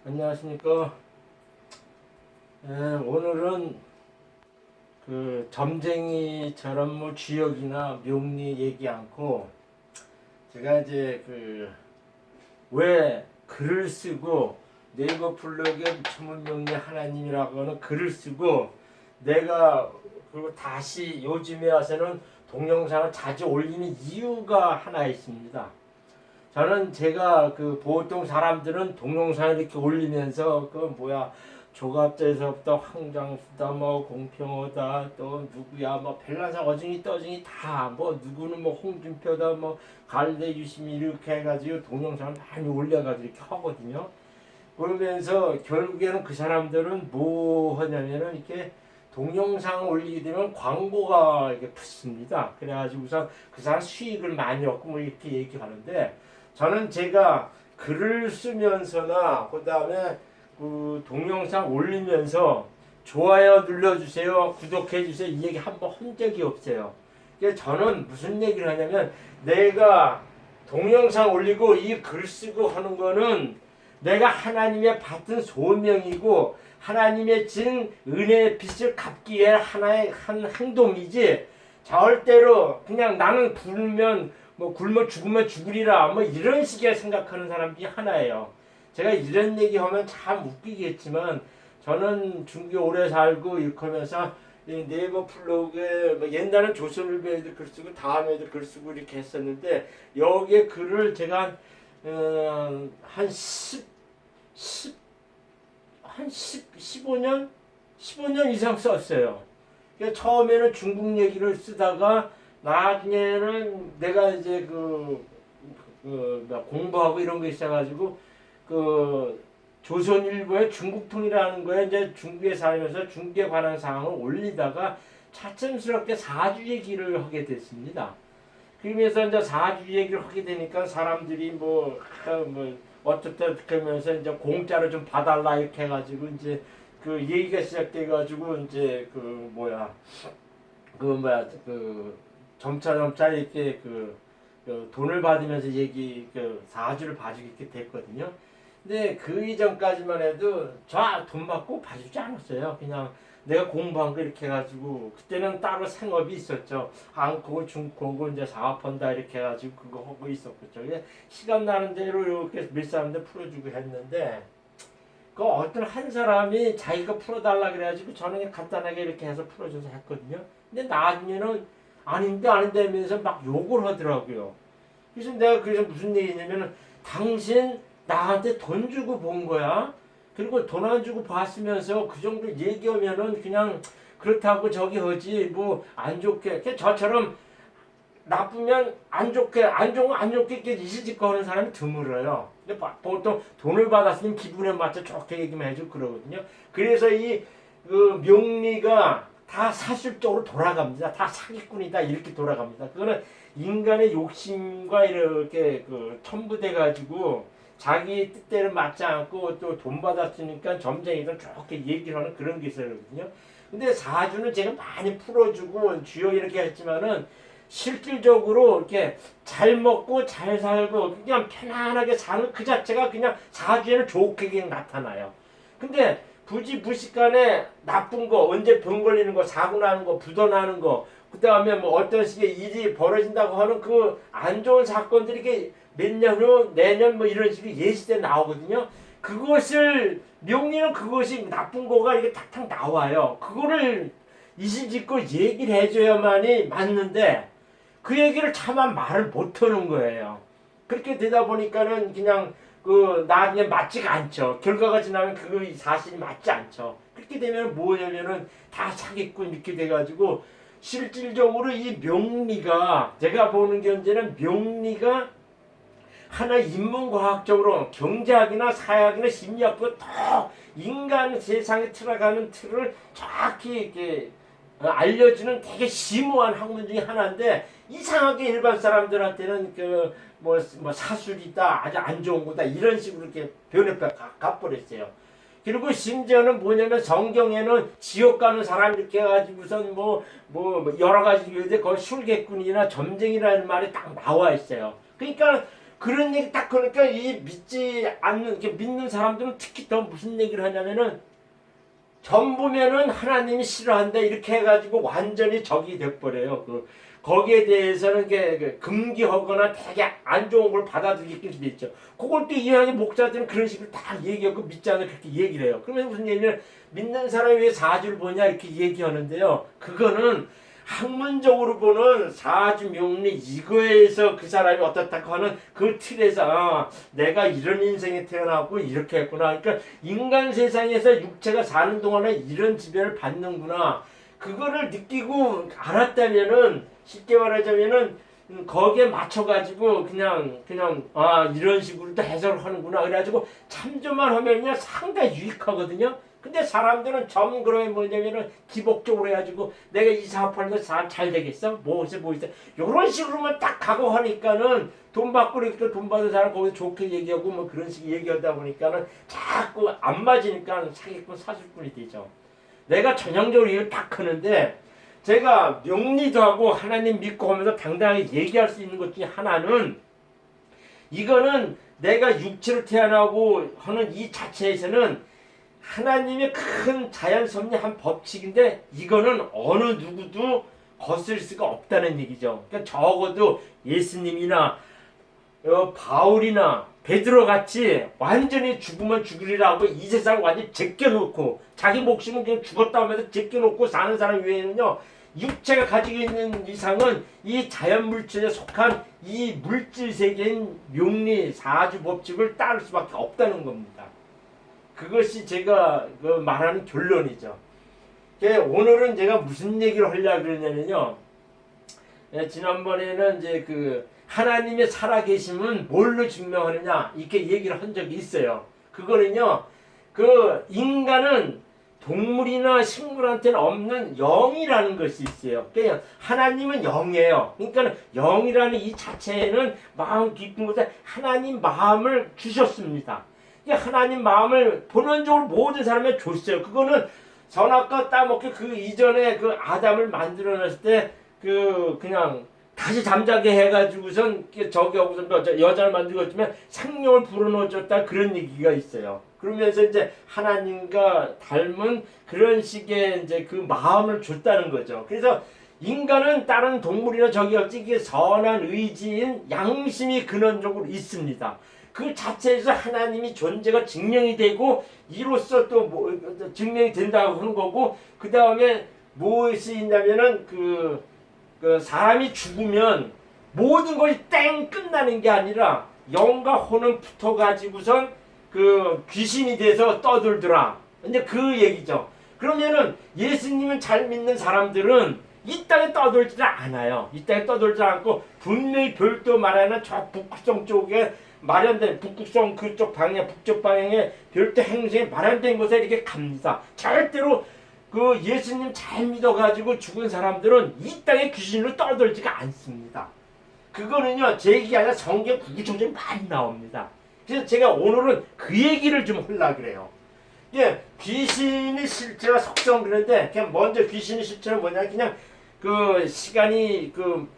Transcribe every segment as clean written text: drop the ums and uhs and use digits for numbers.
안녕하십니까. 오늘은 점쟁이처럼 뭐 주역이나 명리 얘기 않고 제가 이제 왜 글을 쓰고 네이버 블로그에 천문명리 하나님이라고 하는 글을 쓰고 내가 그리고 다시 요즘에 와서는 동영상을 자주 올리는 이유가 하나 있습니다. 저는 제가 보통 사람들은 동영상을 이렇게 올리면서 조갑제에서부터 황장수다 뭐 공평호다 또 누구야 뭐 별난상 어중이 떠중이 다 뭐 누구는 뭐 홍준표다 뭐 갈대 유심히 이렇게 해가지고 동영상을 많이 올려가지고 이렇게 하거든요. 그러면서 결국에는 그 사람들은 뭐 하냐면은 이렇게 동영상 올리게 되면 광고가 이렇게 붙습니다. 그래가지고 우선 그 사람 수익을 많이 얻고 뭐 이렇게 얘기하는데 저는 제가 글을 쓰면서나 그 다음에 동영상 올리면서 좋아요 눌러주세요, 구독해주세요 이 얘기 한번 한 적이 없어요. 그래서 저는 무슨 얘기를 하냐면 내가 동영상 올리고 이 글 쓰고 하는 거는 내가 하나님의 받은 소명이고 하나님의 진 은혜의 빛을 갚기 위해 하나의 한 행동이지 절대로 그냥 나는 굶으면 뭐 굶어 죽으면 죽으리라 뭐 이런 식의 생각하는 사람들이 하나예요. 제가 이런 얘기하면 참 웃기겠지만 저는 중교 오래 살고 이렇게 하면서 네이버 블로그에 뭐 옛날엔 조선일보 애들 글 쓰고 다음 애들 글 쓰고 이렇게 했었는데 여기에 글을 제가 한 15년 이상 썼어요. 그러니까 처음에는 중국 얘기를 쓰다가 나중에는 내가 이제 공부하고 이런 거 있어가지고 조선일보의 중국통이라는 거에 이제 중국에 살면서 중국에 관한 사항을 올리다가 차츰스럽게 사주 얘기를 하게 됐습니다. 그러면서 이제 사주 얘기를 하게 되니까 사람들이 어떻게 하면서 이제 공짜로 좀 봐달라 이렇게 해가지고 이제 얘기가 시작돼가지고 이제 점차 이렇게 돈을 받으면서 사주를 봐주게 이렇게 됐거든요. 근데 그 이전까지만 해도 저 돈 받고 봐주지 않았어요. 그냥 내가 공부한 거 이렇게 해가지고 그때는 따로 생업이 있었죠. 한국어 중국어 이제 사업한다 이렇게 해가지고 그거 하고 있었겠죠. 시간 나는 대로 이렇게 몇 사람들 풀어주고 했는데 어떤 한 사람이 자기가 풀어달라 그래가지고 저는 그냥 간단하게 이렇게 해서 풀어줘서 했거든요. 근데 나중에는 아닌데 하면서 막 욕을 하더라고요. 그래서 내가 무슨 얘기냐면은 당신 나한테 돈 주고 본 거야. 그리고 돈 안 주고 봤으면서 그 정도 얘기하면은 그냥 그렇다고 저기 하지 뭐 안 좋게 저처럼 나쁘면 안 좋게 안 좋은 안 좋게 이실직고 하는 사람이 드물어요. 근데 보통 돈을 받았으면 기분에 맞춰 좋게 얘기만 해주고 그러거든요. 그래서 명리가 다 사실적으로 돌아갑니다. 다 사기꾼이다 이렇게 돌아갑니다. 그거는 인간의 욕심과 이렇게 첨부돼 가지고 자기 뜻대로 맞지 않고 또 돈 받았으니까 점쟁이들 좋게 얘기를 하는 그런 게 있거든요. 근데 사주는 제가 많이 풀어주고 주요 이렇게 했지만은 실질적으로 이렇게 잘 먹고 잘 살고 그냥 편안하게 사는 그 자체가 그냥 사주에는 좋게 그냥 나타나요. 근데 부지부식간에 나쁜 거 언제 병 걸리는 거 사고 나는 거 부도 나는 거 그다음에 뭐 어떤 식의 일이 벌어진다고 하는 안 좋은 사건들이 이게 몇 년 후 내년 뭐 이런 식의 예시때 나오거든요. 그것을 명리는 그것이 나쁜 거가 이게 탁탁 나와요. 그거를 이실직고 얘기를 해줘야만이 맞는데 그 얘기를 차마 말을 못하는 거예요. 그렇게 되다 보니까는 그냥 나중에 맞지가 않죠. 결과가 지나면 그 사실이 맞지 않죠. 그렇게 되면 뭐냐면은 다 사기꾼 이렇게 돼가지고 실질적으로 이 명리가 제가 보는 견제는 명리가 하나 인문과학적으로 경제학이나 사학이나 심리학보다 더 인간 세상에 들어가는 틀을 정확히 이렇게 알려주는 되게 심오한 학문 중에 하나인데 이상하게 일반 사람들한테는 사술이다 아주 안 좋은 거다 이런 식으로 이렇게 변해 가버렸어요. 그리고 심지어는 뭐냐면 성경에는 지옥 가는 사람 이렇게 해가지고선 여러 가지 거기 술객꾼이나 점쟁이라는 말이 딱 나와 있어요. 그러니까 그런 얘기 딱 그러니까 이 믿지 않는 이렇게 믿는 사람들은 특히 더 무슨 얘기를 하냐면은 전부면은 하나님이 싫어한다 이렇게 해가지고 완전히 적이 돼버려요. 거기에 대해서는 금기하거나 되게 안 좋은 걸 받아들이게 돼 있죠. 그걸 또 이해하는 목사들은 그런 식으로 다 얘기하고 믿지 않는 그렇게 얘기를 해요. 그러면 무슨 얘기냐면 믿는 사람이 왜 사주를 보냐 이렇게 얘기하는데요. 그거는 학문적으로 보는 사주 명리 이거에서 그 사람이 어떻다고 하는 그 틀에서 내가 이런 인생에 태어나고 이렇게 했구나. 그러니까 인간 세상에서 육체가 사는 동안에 이런 지배를 받는구나. 그거를 느끼고 알았다면은 쉽게 말하자면은 거기에 맞춰가지고 그냥 이런 식으로 또 해석을 하는구나. 그래가지고 참조만 하면요 상당히 유익하거든요. 근데 사람들은 그러면 뭐냐면은 기복적으로 해가지고 내가 이 사업하는 거 잘 되겠어? 뭐 있어? 요런 식으로만 딱 가고 하니까는 돈 받고 이렇게 돈 받은 사람 거기서 좋게 얘기하고 뭐 그런 식으로 얘기하다 보니까는 자꾸 안 맞으니까 사기꾼 사술꾼이 되죠. 내가 전형적으로 이걸 딱 하는데 제가 명리도 하고 하나님 믿고 하면서 당당하게 얘기할 수 있는 것 중에 하나는 이거는 내가 육체로 태어나고 하는 이 자체에서는 하나님의 큰 자연섭리한 법칙인데 이거는 어느 누구도 거슬 수가 없다는 얘기죠. 그러니까 적어도 예수님이나 바울이나 베드로 같이 완전히 죽으면 죽으리라고 이 세상을 완전히 제껴놓고 자기 목숨은 그냥 죽었다 하면서 제껴놓고 사는 사람 외에는요 육체가 가지고 있는 이상은 이 자연물질에 속한 이 물질 세계인 명리 사주 법칙을 따를 수밖에 없다는 겁니다. 그것이 제가 말하는 결론이죠. 오늘은 제가 무슨 얘기를 하려고 그러냐면요. 지난번에는 이제 하나님의 살아계심은 뭘로 증명하느냐 이렇게 얘기를 한 적이 있어요. 그거는요. 인간은 동물이나 식물한테는 없는 영이라는 것이 있어요. 그러니까 하나님은 영이에요. 그러니까 영이라는 이 자체에는 마음 깊은 곳에 하나님 마음을 주셨습니다. 하나님 마음을 본원적으로 모든 사람에 줬어요. 그거는 선악과 따먹기 이전에 아담을 만들어냈을 때 그냥 다시 잠자게 해가지고선 저기 하고선 여자를 만들었지만 생명을 불어넣어줬다 그런 얘기가 있어요. 그러면서 이제 하나님과 닮은 그런 식의 이제 마음을 줬다는 거죠. 그래서 인간은 다른 동물이나 저기 없이 선한 의지인 양심이 근원적으로 있습니다. 그 자체에서 하나님이 존재가 증명이 되고 이로써 또 증명이 된다고 하는 거고 그 다음에 무엇이 있냐면은 사람이 죽으면 모든 것이 땡 끝나는 게 아니라 영과 혼은 붙어가지고선 귀신이 돼서 떠들더라. 이제 그 얘기죠. 그러면은 예수님을 잘 믿는 사람들은 이 땅에 떠돌지를 않아요. 이 땅에 떠돌지 않고 분명히 별도 말하는 저 북극성 쪽에 마련된 북극성 그쪽 방향 북쪽 방향에 별도 행성에 마련된 곳에 이렇게 갑니다. 절대로 예수님 잘 믿어가지고 죽은 사람들은 이 땅에 귀신으로 떠돌지가 않습니다. 그거는요 제 얘기 아니라 성경 구구절절이 많이 나옵니다. 그래서 제가 오늘은 그 얘기를 좀 하려고 그래요. 귀신의 실체와 속성 그런데 그냥 먼저 귀신의 실체는 뭐냐 그냥 시간이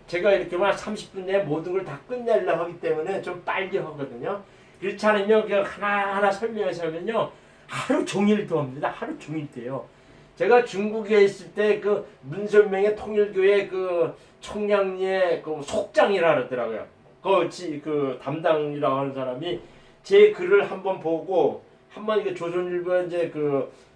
제가 이렇게 30분 내에 모든 걸 다 끝내려고 하기 때문에 좀 빨리 하거든요. 그렇지 않으면 그냥 하나하나 설명해서 하면요 하루 종일도 합니다. 하루 종일 돼요. 제가 중국에 있을 때 문선명의 통일교회 청량리의 속장이라 그러더라고요. 담당이라고 하는 사람이 제 글을 한번 보고 한번 이게 조선일보에 이제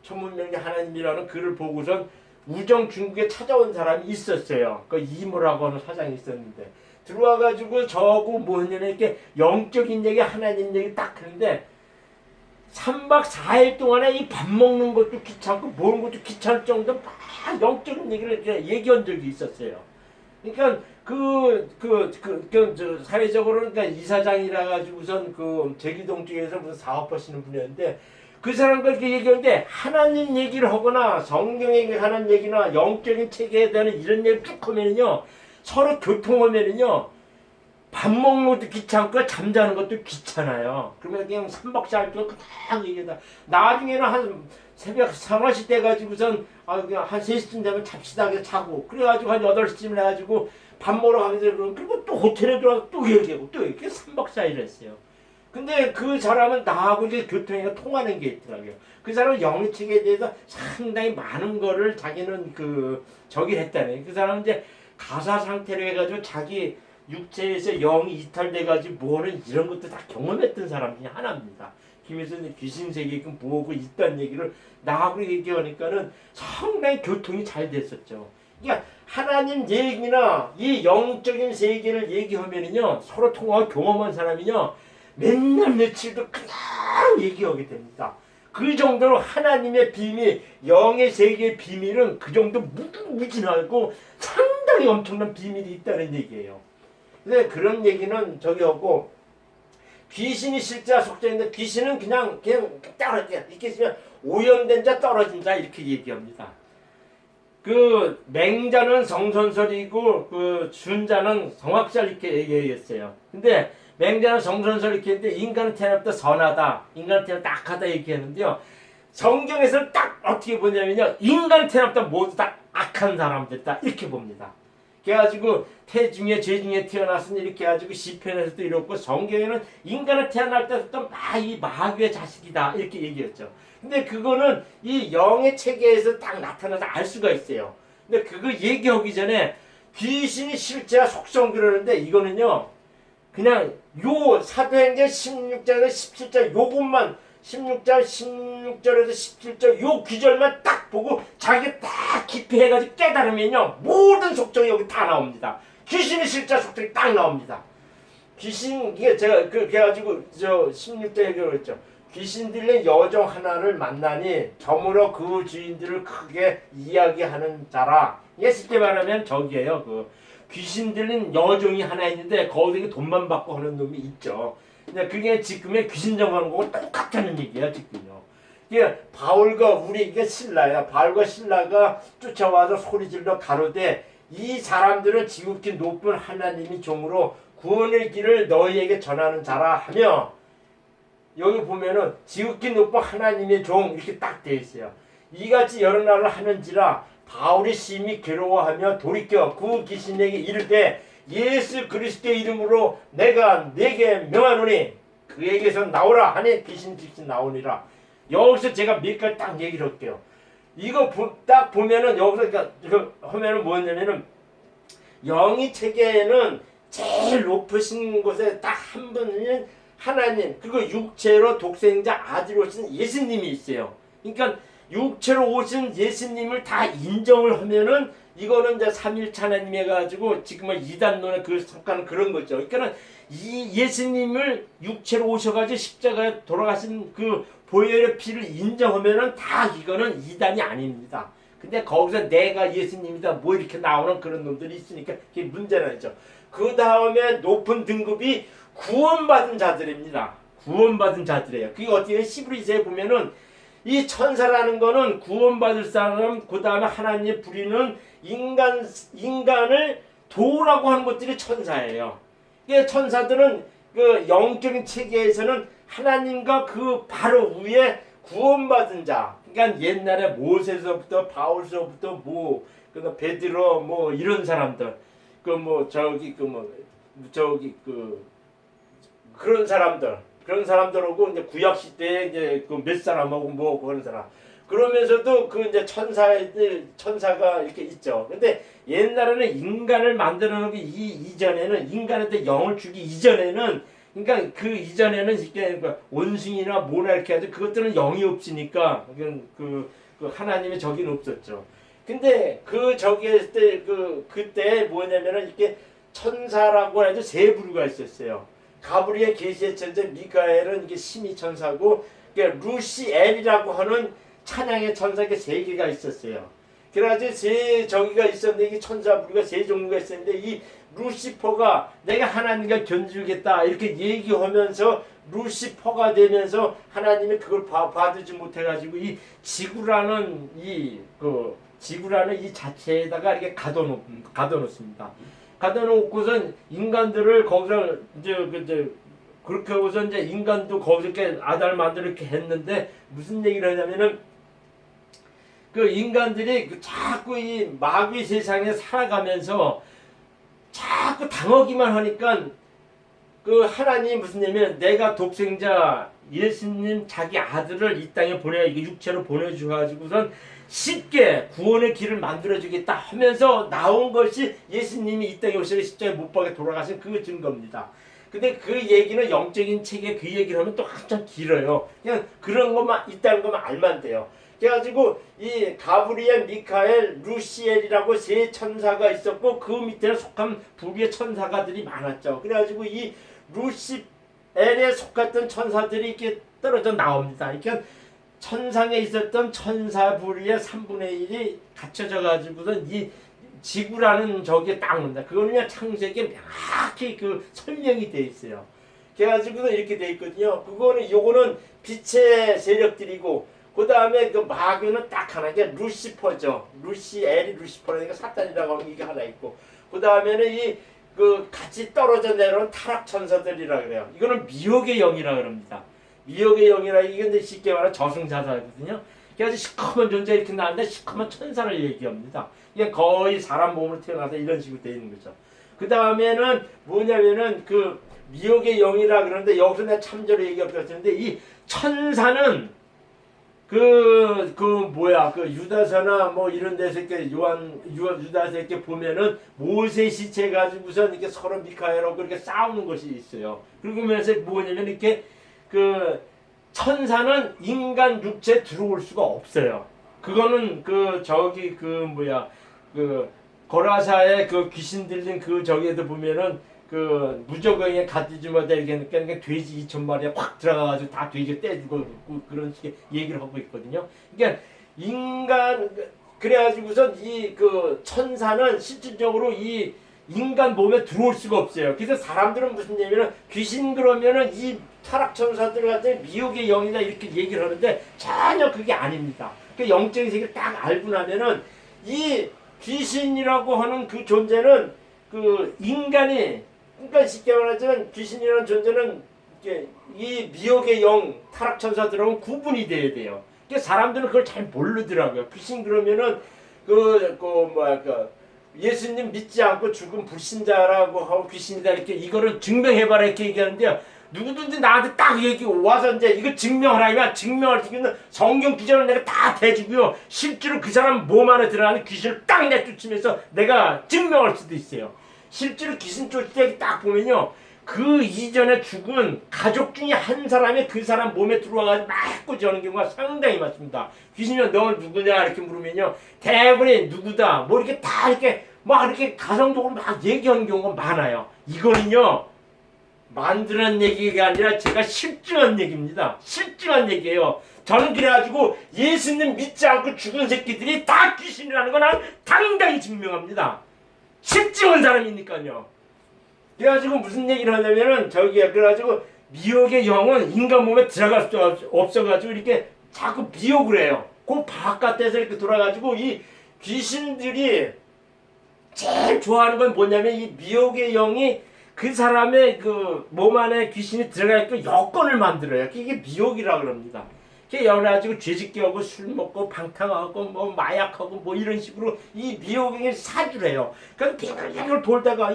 천문명리 하나님이라는 글을 보고선 우정 중국에 찾아온 사람이 있었어요. 이모라고 하는 사장이 있었는데 들어와가지고 저하고 뭐냐면 이렇게 영적인 얘기 하나님 얘기 딱 하는데 3박 4일 동안에 이 밥 먹는 것도 귀찮고 먹는 것도 귀찮을 정도 막 영적인 얘기를 이렇게 얘기한 적이 있었어요. 그러니까 사회적으로는 그러니까 이사장이라 가지고선 제기동 쪽에서 무슨 사업하시는 분이었는데 그 사람과 이렇게 얘기하는데 하나님 얘기를 하거나 성경에 관한 얘기나 영적인 체계에 대한 이런 얘기를 쭉 하면은요 서로 교통하면은요 밥 먹는 것도 귀찮고 잠자는 것도 귀찮아요. 그러면 그냥 3박 4일 동안 그냥 얘기다. 나중에는 한 새벽 3, 4시 돼가지고선 그냥 한 3시쯤 되면 잡시다 그냥 자고 그래가지고 한 8시쯤 해가지고 밥 먹으러 가게 되고 그리고 또 호텔에 들어가서 또 얘기하고 또 이렇게 3박 4일 했어요. 근데 그 사람은 나하고 이제 교통이 통하는 게 있더라고요. 그 사람은 영리책에 대해서 상당히 많은 거를 자기는 저기 했다네. 그 사람은 이제 가사 상태로 해가지고 자기 육체에서 영이 이탈돼가지고 뭐는 이런 것도 다 경험했던 사람 중에 하나입니다. 김일성이 귀신 세계에 뭐고 있다는 얘기를 나하고 얘기하니까는 상당히 교통이 잘 됐었죠. 그러니까 하나님 얘기나 이 영적인 세계를 얘기하면은요 서로 통하고 경험한 사람이요 맨날 며칠도 그냥 얘기하게 됩니다. 그 정도로 하나님의 비밀, 영의 세계의 비밀은 그 정도 무궁무진하고 상당히 엄청난 비밀이 있다는 얘기예요. 근데 그런 얘기는 저기 하고 귀신이 실제와 속죄인데 귀신은 그냥 떨어져 이렇게 있으면 오염된 자 떨어진다 이렇게 얘기합니다. 그 맹자는 성선설이고 그 준자는 성악설 이렇게 얘기했어요. 근데 맹자는 성선설 이렇게 했는데 인간은 태어날 때 선하다, 인간은 태어날 때 악하다 얘기하는데요. 성경에서는 딱 어떻게 보냐면요, 인간은 태어날 때 모두 다 악한 사람들다 이렇게 봅니다. 그래가지고 태중에 죄중에 태어났으니 이렇게 해가지고 시편에서도 이렇고 성경에는 인간은 태어날 때부터 이 마귀의 자식이다 이렇게 얘기했죠. 근데 그거는 이 영의 체계에서 딱 나타나서 알 수가 있어요. 근데 그거 얘기하기 전에 귀신이 실제와 속성 그러는데 이거는요 그냥 요 사도행전 16장에서 17장 요것만 16장 16절에서 17절 요 구절만 딱 보고 자기가 딱 깊이 해가지고 깨달으면요 모든 속정이 여기 다 나옵니다. 귀신의 실제 속정이 딱 나옵니다. 귀신 이게 제가 그래가지고 저 16장에 그랬죠. 귀신들은 여종 하나를 만나니 저물어 그 주인들을 크게 이야기하는 자라. 이게 쉽게 말하면 저기예요. 그 귀신들은 여종이 하나 있는데 거기서 돈만 받고 하는 놈이 있죠. 근데 그게 지금의 귀신 정하는 거고 똑같다는 얘기야 지금요. 이게 바울과 이게 신라야. 바울과 신라가 쫓아와서 소리질러 가로되 이 사람들은 지극히 높은 하나님이 종으로 구원의 길을 너희에게 전하는 자라 하며 여기 보면은 지극히 높은 하나님의 종 이렇게 딱 되어 있어요. 이같이 여러 날을 하는지라 바울이 심히 괴로워하며 돌이켜 그 귀신에게 이르되 예수 그리스도의 이름으로 내가 네게 명하노니 그에게서 나오라 하니 귀신 즉시 나오니라. 여기서 제가 몇 가지 딱 얘기를 할게요. 이거 딱 보면은 여기서 이거 하면은 뭐냐면은 영의 체계에는 제일 높으신 곳에 딱 한 분은 하나님 그리고 육체로 독생자 아들 오신 예수님이 있어요. 그러니까 육체로 오신 예수님을 다 인정을 하면은 이거는 이제 삼일체 하나님 해가지고 지금은 이단론의 그 속하는 그런 거죠. 그러니까는 이 예수님을 육체로 오셔가지고 십자가에 돌아가신 그 보혈의 피를 인정하면은 다 이거는 이단이 아닙니다. 근데 거기서 내가 예수님이다 뭐 이렇게 나오는 그런 놈들이 있으니까 그게 문제는 아니죠. 그 다음에 높은 등급이 구원받은 자들입니다. 구원받은 자들이에요. 그게 어떻게 히브리서에 보면은 이 천사라는 거는 구원받을 사람, 그 다음에 하나님 부리는 인간을 도우라고 하는 것들이 천사예요. 이게 천사들은 그 영적인 체계에서는 하나님과 그 바로 위에 구원받은 자. 그러니까 옛날에 모세서부터 바울서부터 그 베드로 이런 사람들, 그런 사람들하고 이제 구약 시대에 이제 몇 사람하고 그런 사람. 그러면서도 그 이제 천사가 이렇게 있죠. 근데 옛날에는 인간을 만들어 놓기 이전에는 인간한테 영을 주기 이전에는 그러니까 그 이전에는 이렇게 원숭이나 뭐나 이렇게 하죠. 그것들은 영이 없으니까 그 하나님의 적이 없었죠. 근데 그 적이 했을 때 그때 뭐냐면은 이렇게 천사라고 해도 세 부류가 있었어요. 가브리엘 계시의 천사, 미카엘은 이게 심의 천사고, 루시엘이라고 하는 찬양의 천사가 세 개가 있었어요. 그래가지고 세 저기가 있었는데 이게 천사 부류가 세 종류가 있었는데 이 루시퍼가 내가 하나님과 견주겠다 이렇게 얘기하면서 루시퍼가 되면서 하나님이 그걸 받지 못해가지고 이 지구라는 이 자체에다가 이렇게 가둬놓습니다. 가다 놓고선 인간들을 거기서 이제 그렇게 하고서 이제 인간도 거기서 이렇게 아달 만들어 이렇게 했는데 무슨 얘기를 하냐면은 그 인간들이 자꾸 이 마귀 세상에 살아가면서 자꾸 당하기만 하니까 그 하나님이 무슨 얘기냐면 내가 독생자 예수님 자기 아들을 이 땅에 육체로 보내주가지고선 쉽게 구원의 길을 만들어주겠다 하면서 나온 것이 예수님이 이 땅에 오셔서 십자가에 못 박에 돌아가신 그 증거입니다. 근데 그 얘기는 영적인 책에 그 얘기를 하면 또 한참 길어요. 그냥 그런 것만 있다는 것만 알면 돼요. 그래가지고 이 가브리엘, 미카엘, 루시엘이라고 세 천사가 있었고 그 밑에는 속한 부류의 천사가들이 많았죠. 그래가지고 이 루시엘에 속했던 천사들이 이렇게 떨어져 나옵니다. 그러니까 천상에 있었던 천사 부류의 3분의 1이 갖춰져 가지고선 이 지구라는 저기에 딱 온다. 그거는 그냥 창세기에 명확히 그 설명이 돼 있어요. 그래가지고 이렇게 돼 있거든요. 요거는 빛의 세력들이고, 그 다음에 그 마귀는 딱 하나, 이게 루시퍼죠. 루시퍼라니까 사탄이라고 하는 게 하나 있고, 그 다음에는 같이 떨어져 내려온 타락 천사들이라 그래요. 이거는 미혹의 영이라 그럽니다. 미혹의 영이라 이게 근데 쉽게 말하면 저승사자거든요. 그래서 시커먼 존재 이렇게 나왔는데 시커먼 천사를 얘기합니다. 이게 거의 사람 몸으로 태어나서 이런 식으로 되어 있는 거죠. 그 다음에는 뭐냐면은 그 미혹의 영이라 그러는데 여기서 내가 참조로 얘기했는데 이 천사는 유다서나 뭐 이런 데서 이렇게 유다서 이렇게 보면은 모세 시체 가지고선 이렇게 서로 미카엘하고 그렇게 싸우는 것이 있어요. 그러면서 뭐냐면 이렇게 그 천사는 인간 육체에 들어올 수가 없어요. 그거는 거라사의 그 귀신 들린 그 저기에도 보면은 그 무저강에 가지마다 이렇게 그러니까 돼지 2,000마리가 확 들어가가지고 다 돼지 떼주고 그런 식의 얘기를 하고 있거든요. 그러니까 그래가지고선 이 그 천사는 실질적으로 이 인간 몸에 들어올 수가 없어요. 그래서 사람들은 무슨 얘기냐면 귀신 그러면은 이 타락 천사들 같은 미혹의 영이다 이렇게 얘기를 하는데 전혀 그게 아닙니다. 그 영적인 세계를 딱 알고 나면은 이 귀신이라고 하는 그 존재는 그 인간이, 그러니까 쉽게 말하자면 귀신이라는 존재는 이 미혹의 영 타락 천사들하고 구분이 돼야 돼요. 그러니까 사람들은 그걸 잘 모르더라고요. 귀신 그러면은 예수님 믿지 않고 죽은 불신자라고 하고 귀신이다 이렇게 이거를 증명해봐라 이렇게 얘기하는데요. 누구든지 나한테 딱 와서 이제 이거 증명하라면 증명할 수 있는 성경 기전을 내가 다 대주고요. 실제로 그 사람 몸 안에 들어가는 귀신을 딱 내쫓으면서 내가 증명할 수도 있어요. 실제로 귀신 쫓을 때 딱 보면요. 그 이전에 죽은 가족 중에 한 사람이 그 사람 몸에 들어와가지고 막 꾸짖는 경우가 상당히 많습니다. 귀신이 너 누구냐 이렇게 물으면요. 대부분이 누구다 뭐 이렇게 다 이렇게 막 이렇게 가성적으로 막 얘기하는 경우가 많아요. 이거는요. 만드는 얘기가 아니라 제가 실증한 얘기입니다. 실증한 얘기예요. 저는 그래가지고 예수님 믿지 않고 죽은 새끼들이 다 귀신이라는 건 당당히 증명합니다. 실증한 사람이니까요. 그래가지고 무슨 얘기를 하냐면은 그래가지고 미혹의 영은 인간 몸에 들어갈 수 없어가지고 이렇게 자꾸 미혹을 해요. 그 바깥에서 이렇게 돌아가지고 이 귀신들이 제일 좋아하는 건 뭐냐면 이 미혹의 영이 그 사람의 그 몸 안에 귀신이 들어가 있고 여건을 만들어요. 이게 미혹이라고 그럽니다. 그게 여러가지고 죄짓게 하고 술 먹고 방탕하고 뭐 마약하고 뭐 이런 식으로 이 미혹이 사주래요. 그러니까 빙글빙글 돌다가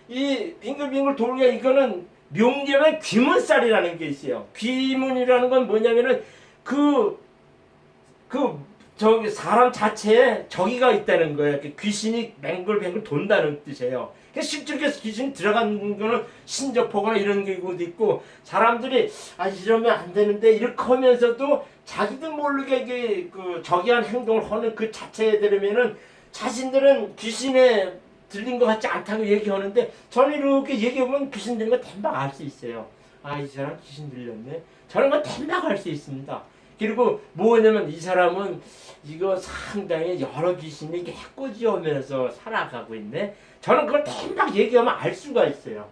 이 빙글빙글 돌게 이거는 명제면 귀문살이라는 게 있어요. 귀문이라는 건 뭐냐면은 저기 사람 자체에 저기가 있다는 거예요. 귀신이 뱅글뱅글 돈다는 뜻이에요. 실제로 귀신이 들어가는 거는 신접하거나 이런 경우도 있고 사람들이 이러면 안 되는데 이렇게 하면서도 자기도 모르게 저기한 행동을 하는 그 자체에 들으면은 자신들은 귀신에 들린 것 같지 않다고 얘기하는데 저는 이렇게 얘기하면 귀신 들린 거 täm박 알 수 있어요. 이 사람 귀신 들렸네. 저런 거 täm박 알 수 있습니다. 그리고 뭐냐면 이 사람은 이거 상당히 여러 귀신이 이렇게 해코지하면서 살아가고 있네. 저는 그걸 täm박 얘기하면 알 수가 있어요.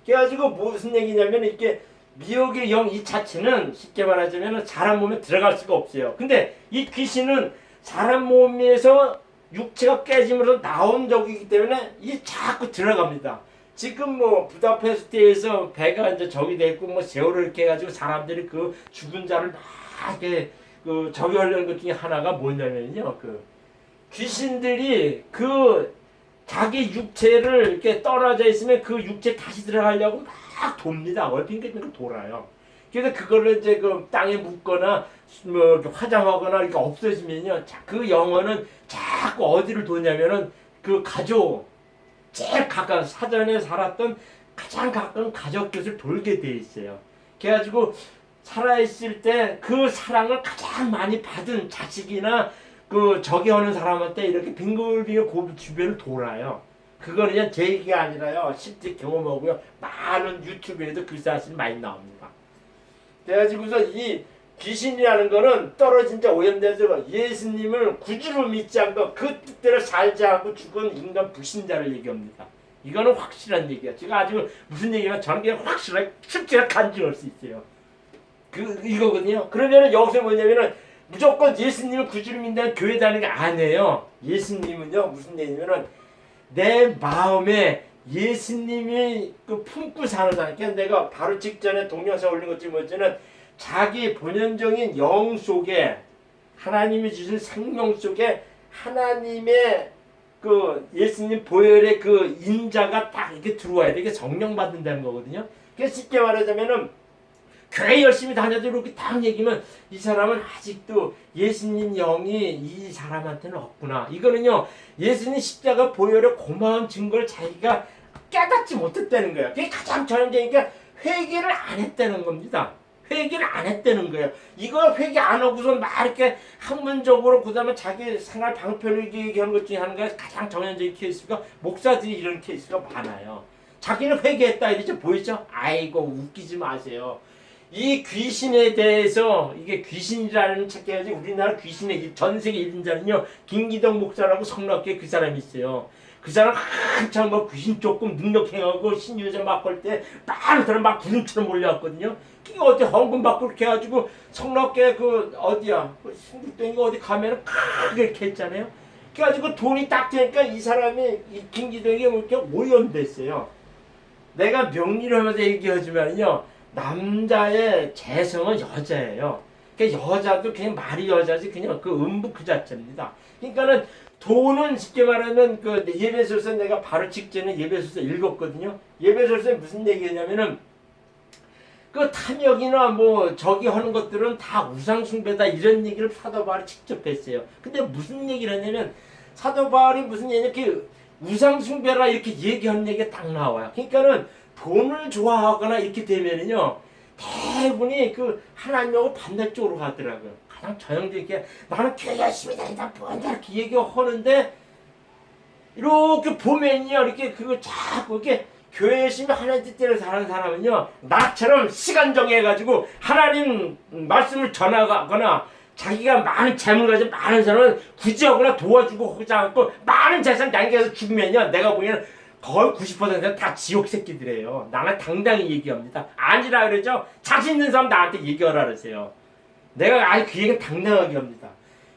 그래가지고 무슨 얘기냐면 이렇게 미혹의 영 이 자체는 쉽게 말하자면 사람 몸에 들어갈 수가 없어요. 근데 이 귀신은 사람 몸에서 육체가 깨짐으로 나온 적이기 때문에 이 자꾸 들어갑니다. 지금 뭐 부다페스트에서 배가 이제 저기 됐고 뭐 세월을 이렇게 해가지고 사람들이 그 죽은 자를 막 이렇게 그 저기 하려는 것 중에 하나가 뭐냐면요, 그 귀신들이 그 자기 육체를 이렇게 떨어져 있으면 그 육체 다시 들어가려고 막 돕니다. 얼핏 돌아요. 그래서 그거를 이제 그 땅에 묻거나 뭐 화장하거나 이렇게 없어지면요, 그 영혼은 자꾸 어디를 도냐면은 그 가족, 제일 가까운 사전에 살았던 가장 가까운 가족 곁을 돌게 돼 있어요. 그래가지고 살아있을 때 그 사랑을 가장 많이 받은 자식이나 그 저기 하는 사람한테 이렇게 빙글빙글 그 주변을 돌아요. 그거는 그냥 제 얘기가 아니라요, 실제 경험하고요, 많은 유튜브에도 글쓰기 많이 나옵니다. 그래가지고서 이 귀신이라는 거는 떨어진 자 오염돼서 예수님을 구주로 믿지 않고 그 뜻대로 살지 않고 죽은 인간 불신자를 얘기합니다. 이거는 확실한 얘기야. 제가 아주 무슨 얘기가 저는 그냥 확실하게 실제로 간증할 수 있어요. 이거거든요. 그러면은 여기서 뭐냐면은 무조건 예수님을 구주로 믿는 교회 다니는 게 아니에요. 예수님은요, 무슨 얘기냐면은 내 마음에 예수님이 그 품고 사는 사람. 그러니까 내가 바로 직전에 동영상 올린 것 중에 뭐냐면 자기 본연적인 영 속에 하나님이 주신 생명 속에 하나님의 그 예수님 보혈의 그 인자가 딱 이렇게 들어와야 돼. 이게 성령 받는다는 거거든요. 그래서 쉽게 말하자면은 교회 열심히 다녀도 이렇게 딱 얘기면 이 사람은 아직도 예수님 영이 이 사람한테는 없구나. 이거는요, 예수님 십자가 보혈의 고마운 증거를 자기가 깨닫지 못했다는 거예요. 그게 가장 전형적이니까 회개를 안 했다는 겁니다. 회개를 안 했다는 거예요. 이거 회개 안 하고서 막 이렇게 학문적으로 그다음에 자기 생활 방편을 얘기하는 것 중에 하나가 가장 전형적인 케이스가 목사들이 이런 케이스가 많아요. 자기는 회개했다 이러죠. 보이죠? 아이고 웃기지 마세요. 이 귀신에 대해서 이게 귀신이라는 책 해야지 우리나라 귀신의 전 세계 1인자는요 김기덕 목사라고 성락교에 그 사람이 있어요. 그 사람 한참 뭐 귀신 조금 능력 행하고 신유자 막 걸 때 많은 사람 막 구름처럼 몰려왔거든요. 그게 어디 헌금 받고 이렇게 해가지고 성락교에 그 어디야 그 신국동인가 어디 가면은 크게 이렇게 했잖아요. 그래가지고 돈이 딱 되니까 이 사람이 이 김기덕이 이렇게 오염됐어요. 내가 명리를 하면서 얘기하지만요, 남자의 재성은 여자예요. 그러니까 여자도 그냥 말이 여자지 그냥 그 음부 그 자체입니다. 그러니까는 돈은 쉽게 말하면 그 예배소서 내가 바로 직전에 예배소서 읽었거든요. 예배소서에 무슨 얘기냐면은 그 탐욕이나 뭐 저기 하는 것들은 다 우상숭배다 이런 얘기를 사도 바울이 직접 했어요. 근데 무슨 얘기를 했냐면 사도 바울이 무슨 얘기 이렇게 우상숭배라 이렇게 얘기하는 얘기가 딱 나와요. 그러니까는 돈을 좋아하거나 이렇게 되면은요 대부분이 그 하나님하고 반대쪽으로 가더라고요. 가장 전형적인 나는 교회 열심히 다니다 뭔가 이렇게 얘기하는데 이렇게 보면요 이렇게 그거 자꾸 이렇게 교회 열심히 하나님 뜻대로 사는 사람은요 나처럼 시간 정해가지고 하나님 말씀을 전하거나 자기가 많은 재물 가진 많은 사람은 구제하거나 도와주고 하지 않고 많은 재산 남겨서 죽으면요 내가 보기에는 거의 90%는 다 지옥 새끼들이에요. 나는 당당히 얘기합니다. 아니라 그러죠. 자신 있는 사람 나한테 얘기하라 그러세요. 내가 아니 그 얘기는 당당하게 합니다.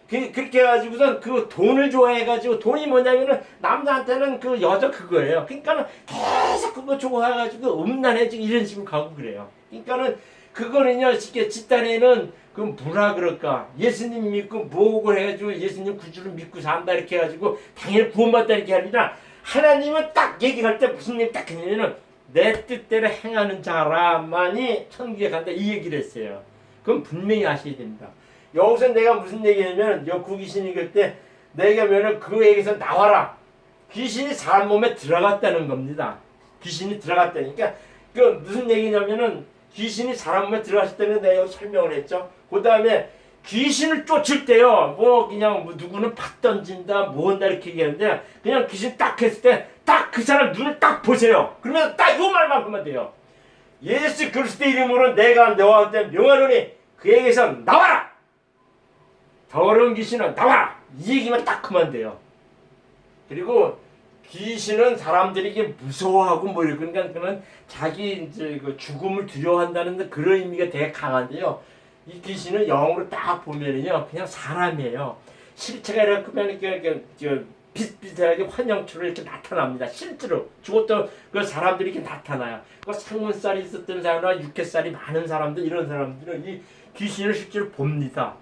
그렇게 해가지고선 그 돈을 좋아해가지고 돈이 뭐냐면은 남자한테는 그 여자 그거예요. 그러니까는 계속 그거 좋아해가지고 음란해지고 이런 식으로 가고 그래요. 그러니까는 그거는요 쉽게 집단에는 그 뭐라 그럴까 예수님 믿고 뭐고 해가지고 예수님 구주를 믿고 산다 이렇게 해가지고 당연히 구원받다 이렇게 아니라 하나님은 딱 얘기할 때 무슨 얘기 딱 했냐면은 내 뜻대로 행하는 자라만이 천국에 간다 이 얘기를 했어요. 그건 분명히 아셔야 됩니다. 여기서 내가 무슨 얘기냐면 그 귀신이 그때 내가 면은 그 얘기에서 나와라. 귀신이 사람 몸에 들어갔다는 겁니다. 귀신이 들어갔다니까 그 무슨 얘기냐면은 귀신이 사람 몸에 들어갔다는 내가 설명을 했죠. 그 다음에 귀신을 쫓을 때요 뭐 그냥 뭐 누구는 팍 던진다 뭐 한다 이렇게 얘기하는데 그냥 귀신 딱 했을 때 딱 그 사람 눈을 딱 보세요. 그러면 딱 요 말만 하면 돼요. 예수 그리스도의 이름으로 내가 너한테 명하노니 그에게서 나와라. 더러운 귀신은 나와라. 이 얘기만 딱 하면 돼요. 그리고 귀신은 사람들이 이게 무서워하고 뭐 그러니까 그는 자기 이제 그 죽음을 두려워한다는 그런 의미가 되게 강한데요. 이 귀신은 영어로 딱 보면은요 그냥 사람이에요. 실체가 이렇게 그냥 이렇게 비슷비슷하게 환영처럼 이렇게 나타납니다. 실제로 죽었던 그 사람들이 이렇게 나타나요. 그 상문살이 있었던 사람이나 육회살이 많은 사람들 이런 사람들은 이 귀신을 실제로 봅니다.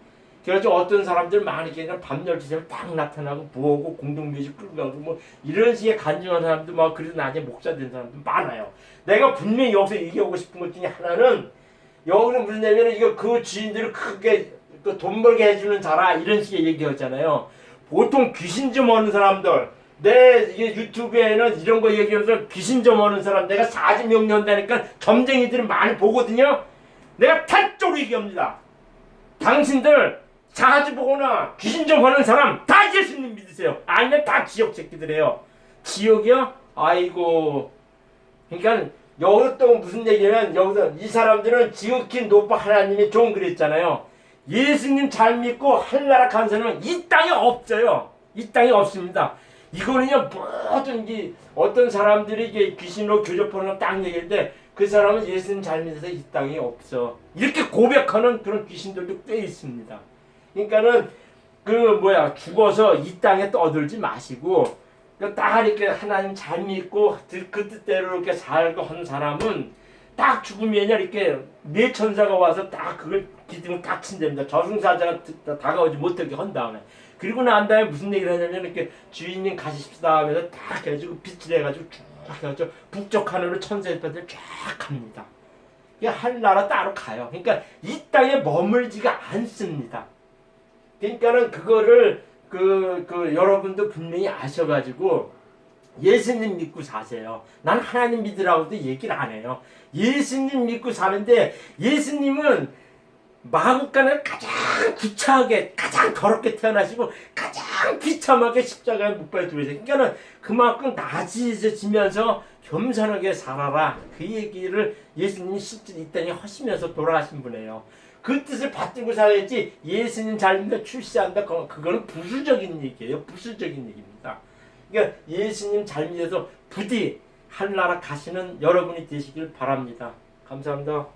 그래서 어떤 사람들 많이 그냥 밤 12시에 딱 나타나고 부어고 공동묘지 끌고 가고 뭐 이런 식의 간증한 사람들 막 그래도 나중에 목사 된 사람들 많아요. 내가 분명히 여기서 얘기하고 싶은 것 중에 하나는 여기는 무슨 얘기냐면 이거 그 주인들을 크게 돈 벌게 해주는 자라 이런 식의 얘기하잖아요. 보통 귀신 좀 오는 사람들 내 이게 유튜브에는 이런 거 얘기하면서 귀신 좀 오는 사람 내가 사지 명령한다니까 점쟁이들은 많이 보거든요. 내가 탈적으로 얘기합니다. 당신들 사지 보거나 귀신 좀 오는 사람 다 예수님 믿으세요. 아니면 다 지옥 새끼들이에요. 지옥이요? 아이고. 그러니까 여기서 또 무슨 얘기냐면 여기서 이 사람들은 지극히 높은 하나님의 종 그랬잖아요. 예수님 잘 믿고 한나라 간 사람은 이 땅에 없어요. 이 땅에 없습니다. 이거는요 모든 게 어떤 사람들이 이게 귀신으로 교접하는 딱 얘기인데 그 사람은 예수님 잘 믿어서 이 땅에 없어. 이렇게 고백하는 그런 귀신들도 꽤 있습니다. 그러니까는 죽어서 이 땅에 떠들지 마시고 딱 이렇게 하나님 잘 믿고 그 뜻대로 이렇게 살고 한 사람은 딱 죽으면 이렇게 내 천사가 와서 딱 그걸 기둥을 딱 친답니다. 저승사자가 다가오지 못하게 한 다음에 그리고 난 다음에 무슨 얘기를 하냐면 이렇게 주인님 가십시다 하면서 딱 해가지고 빛을 해가지고 쭉 해가지고 북쪽 하늘로 천사들을 쫙 갑니다. 하늘나라 따로 가요. 그러니까 이 땅에 머물지가 않습니다. 그러니까는 그거를 여러분도 분명히 아셔가지고 예수님 믿고 사세요. 난 하나님 믿으라고도 얘기를 안 해요. 예수님 믿고 사는데 예수님은 마국간을 가장 구차하게 가장 더럽게 태어나시고 가장 비참하게 십자가에 못 박혀 죽으세요. 그러니까는 그만큼 낮아지면서 겸손하게 살아라. 그 얘기를 예수님이 실제 이 땅에 하시면서 돌아가신 분이에요. 그 뜻을 받들고 살아야지 예수님 잘 믿는다 출시한다 그거는 부수적인 얘기예요. 부수적인 얘기입니다. 그러니까 예수님 잘 믿어서 부디 하늘나라 가시는 여러분이 되시길 바랍니다. 감사합니다.